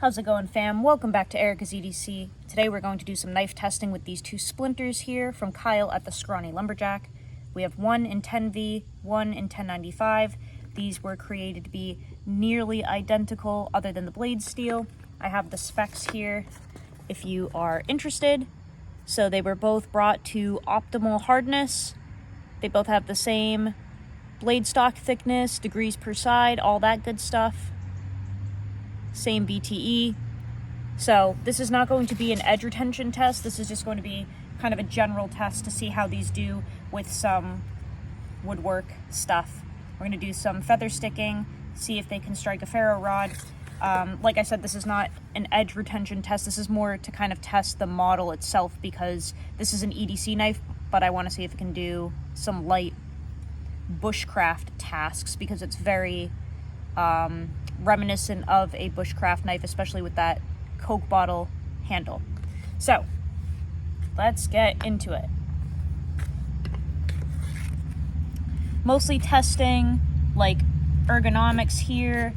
How's it going, fam? Welcome back to Erica's EDC. Today we're going to do some knife testing with these two splinters here from Kyle at the Scrawny Lumberjack. We have one in 10V, one in 1095. These were created to be nearly identical other than the blade steel. I have the specs here if you are interested. So they were both brought to optimal hardness. They both have the same blade stock thickness, degrees per side, all that good stuff. Same BTE. So this is not going to be an edge retention test. This is just going to be kind of a general test to see how these do with some woodwork stuff. We're going to do some feather sticking, see if they can strike a ferro rod. Like I said, this is not an edge retention test. This is more to kind of test the model itself because this is an EDC knife, but I want to see if it can do some light bushcraft tasks because it's very reminiscent of a bushcraft knife, especially with that Coke bottle handle. So let's get into it. Mostly testing like ergonomics here,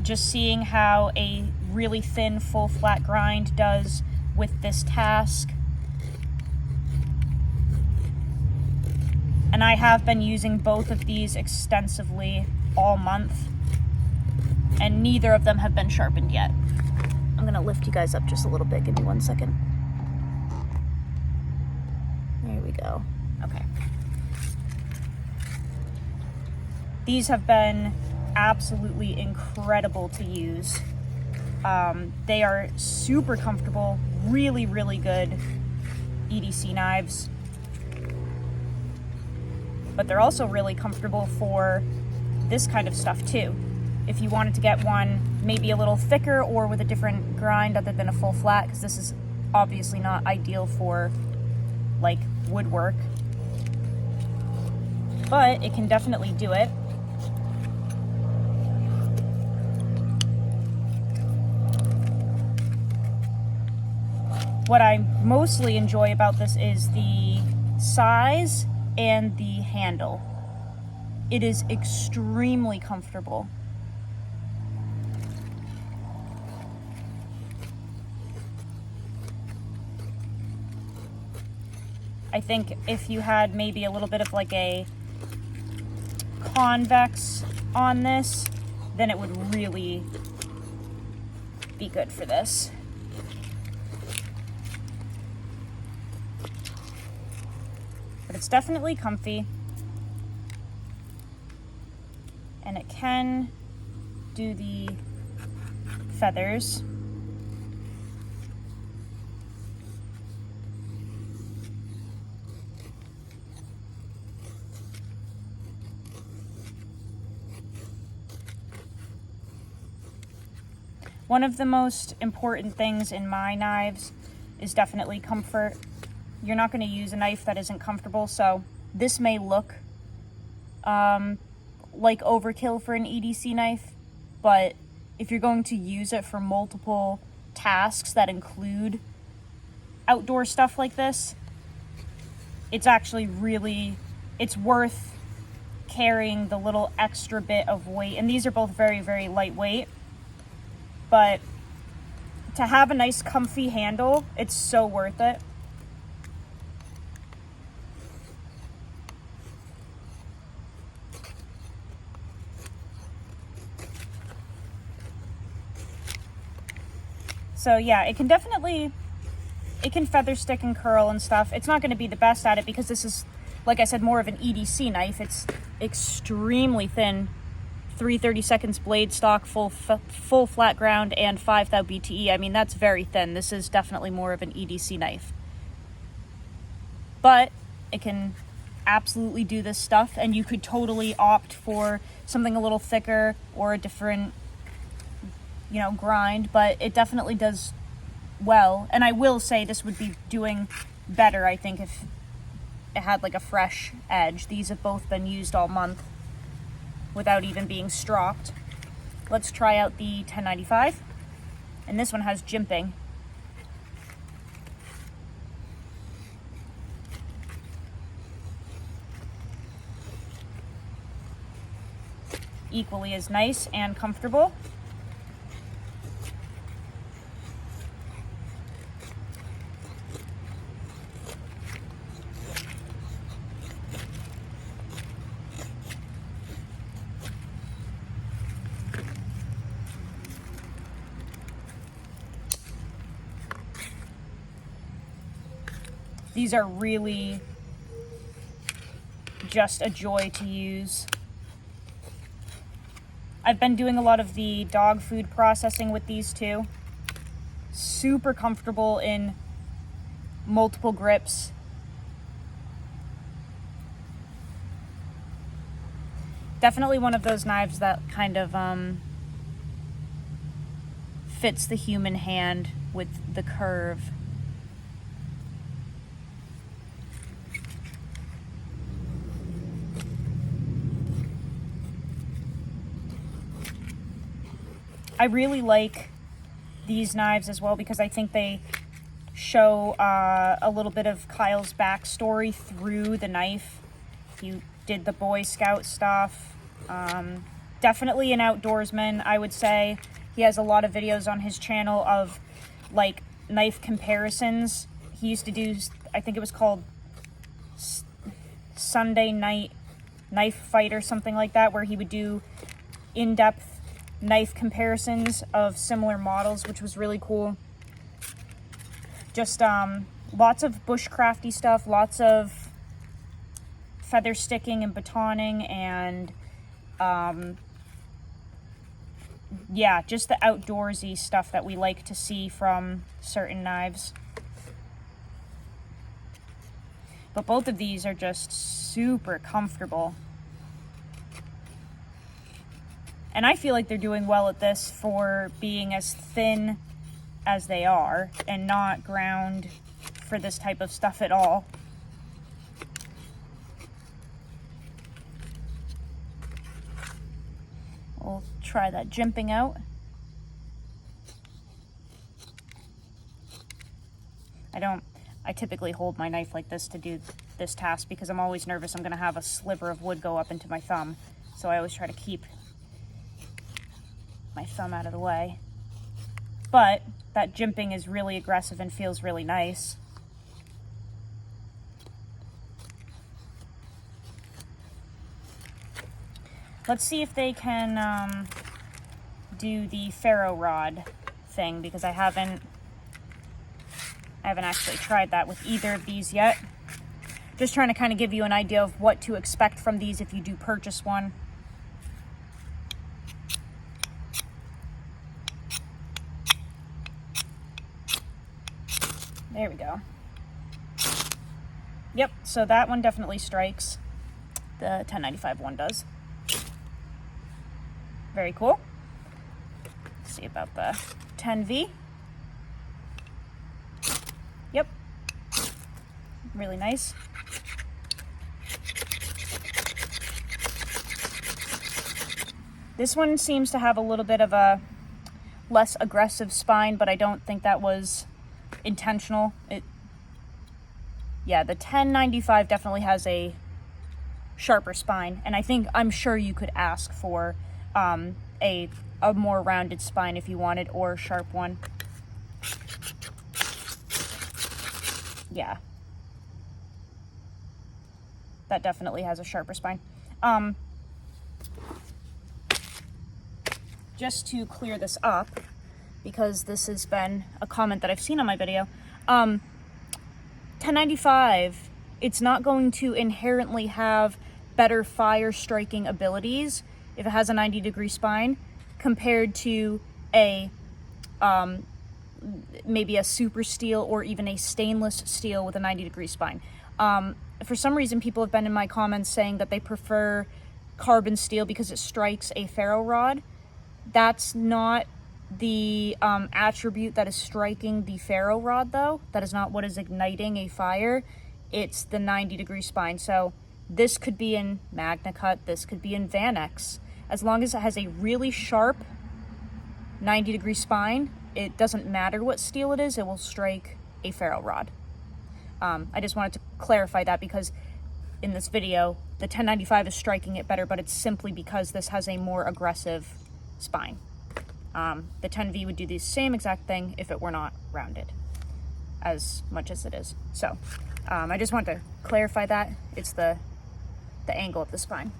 just seeing how a really thin full flat grind does with this task. And I have been using both of these extensively all month, and neither of them have been sharpened yet. I'm gonna lift you guys up just a little bit. Give me 1 second. There we go. Okay. These have been absolutely incredible to use. They are super comfortable, really, really good EDC knives. But they're also really comfortable for this kind of stuff too. If you wanted to get one maybe a little thicker or with a different grind other than a full flat, because this is obviously not ideal for like woodwork, but it can definitely do it. What I mostly enjoy about this is the size and the handle. It is extremely comfortable. I think if you had maybe a little bit of like a convex on this, then it would really be good for this. But it's definitely comfy, and it can do the feathers. One of the most important things in my knives is definitely comfort. You're not going to use a knife that isn't comfortable, so this may look like overkill for an EDC knife, but if you're going to use it for multiple tasks that include outdoor stuff like this, it's actually really, it's worth carrying the little extra bit of weight. And these are both very, very lightweight, but to have a nice comfy handle, it's so worth it. So yeah, it can feather stick and curl and stuff. It's not going to be the best at it because this is, like I said, more of an EDC knife. It's extremely thin, 3/32 blade stock, full flat ground, and 5 thou BTE. I mean, that's very thin. This is definitely more of an EDC knife. But it can absolutely do this stuff, and you could totally opt for something a little thicker or a different, grind, but it definitely does well. And I will say this would be doing better, I think, if it had like a fresh edge. These have both been used all month without even being stropped. Let's try out the 1095, and this one has jimping. Equally as nice and comfortable. These are really just a joy to use. I've been doing a lot of the dog food processing with these too. Super comfortable in multiple grips. Definitely one of those knives that kind of fits the human hand with the curve. I really like these knives as well because I think they show a little bit of Kyle's backstory through the knife. He did the Boy Scout stuff. Definitely an outdoorsman, I would say. He has a lot of videos on his channel of like knife comparisons. He used to do, I think it was called Sunday Night Knife Fight or something like that, where he would do in-depth knife comparisons of similar models, which was really cool. Just lots of bushcrafty stuff, lots of feather sticking and batoning, and yeah, just the outdoorsy stuff that we like to see from certain knives. But both of these are just super comfortable. And I feel like they're doing well at this for being as thin as they are and not ground for this type of stuff at all. We'll try that jimping out. I typically hold my knife like this to do this task because I'm always nervous I'm going to have a sliver of wood go up into my thumb. So I always try to keep my thumb out of the way. But that jimping is really aggressive and feels really nice. Let's see if they can do the ferro rod thing, because I haven't actually tried that with either of these yet. Just trying to kind of give you an idea of what to expect from these if you do purchase one. There we go. Yep, so that one definitely strikes. The 1095 one does. Very cool. Let's see about the 10V. Yep. Really nice. This one seems to have a little bit of a less aggressive spine, but I don't think that was intentional. Yeah, the 1095 definitely has a sharper spine, and I'm sure you could ask for a more rounded spine if you wanted, or a sharp one. Yeah, that definitely has a sharper spine. Just to clear this up, because this has been a comment that I've seen on my video, 1095, it's not going to inherently have better fire striking abilities if it has a 90-degree spine compared to a maybe a super steel or even a stainless steel with a 90-degree spine. For some reason, people have been in my comments saying that they prefer carbon steel because it strikes a ferro rod. That's not the attribute that is striking the ferro rod, though. That is not what is igniting a fire. It's the 90-degree spine. So this could be in Magna Cut, this could be in Vanex. As long as it has a really sharp 90-degree spine, it doesn't matter what steel it is, it will strike a ferro rod. I just wanted to clarify that because in this video, the 1095 is striking it better, but it's simply because this has a more aggressive spine. The 10V would do the same exact thing if it were not rounded as much as it is. So I just want to clarify that. It's the angle of the spine.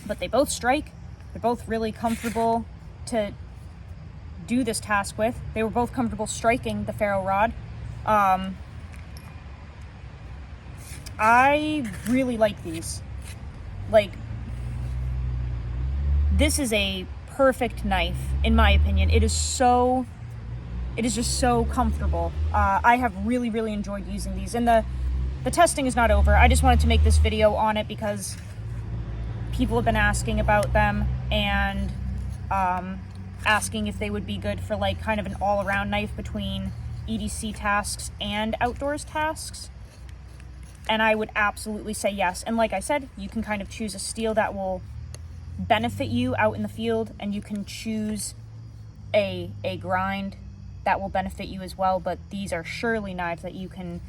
But they both strike. They're both really comfortable to do this task with. They were both comfortable striking the ferro rod. I really like these. Like, this is a perfect knife, in my opinion. It is just so comfortable. I have really, really enjoyed using these. And the testing is not over. I just wanted to make this video on it because people have been asking about them and asking if they would be good for like kind of an all-around knife between EDC tasks and outdoors tasks. And I would absolutely say yes. And like I said, you can kind of choose a steel that will benefit you out in the field, and you can choose a grind that will benefit you as well. But these are surely knives that you can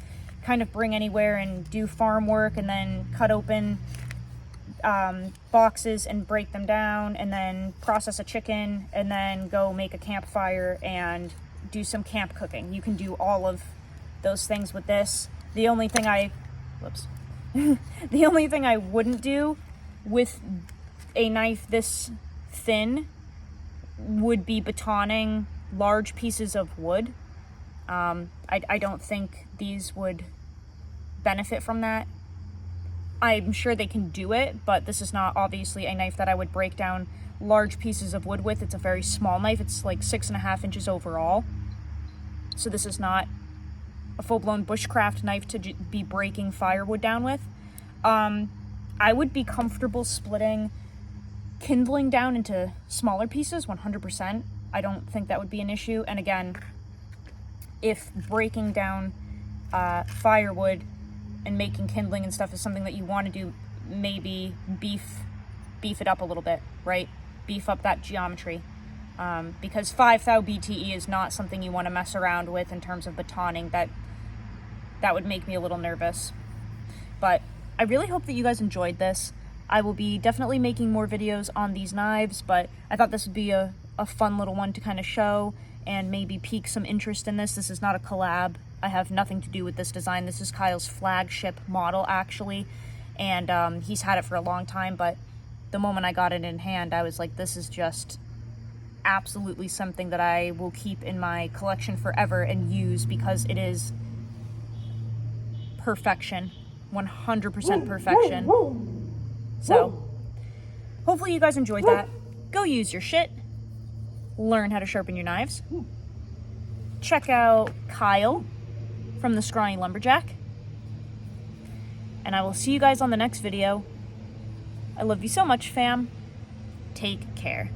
kind of bring anywhere and do farm work, and then cut open boxes and break them down, and then process a chicken, and then go make a campfire and do some camp cooking. You can do all of those things with this. The only thing the only thing I wouldn't do with a knife this thin would be batoning large pieces of wood. I don't think these would benefit from that. I'm sure they can do it, but this is not obviously a knife that I would break down large pieces of wood with. It's a very small knife. It's like 6.5 inches overall. So this is not a full-blown bushcraft knife to be breaking firewood down with. I would be comfortable splitting kindling down into smaller pieces, 100%. I don't think that would be an issue. And again, if breaking down firewood and making kindling and stuff is something that you want to do, maybe beef it up a little bit, right? Beef up that geometry. Because 5 thou BTE is not something you want to mess around with in terms of batoning. That would make me a little nervous. But I really hope that you guys enjoyed this. I will be definitely making more videos on these knives, but I thought this would be a fun little one to kind of show and maybe pique some interest in this. This is not a collab. I have nothing to do with this design. This is Kyle's flagship model, actually, and he's had it for a long time, but the moment I got it in hand, I was like, this is just absolutely something that I will keep in my collection forever and use, because it is perfection. 100% perfection. So, hopefully you guys enjoyed that. Go use your shit. Learn how to sharpen your knives. Check out Kyle from the Scrawny Lumberjack. And I will see you guys on the next video. I love you so much, fam. Take care.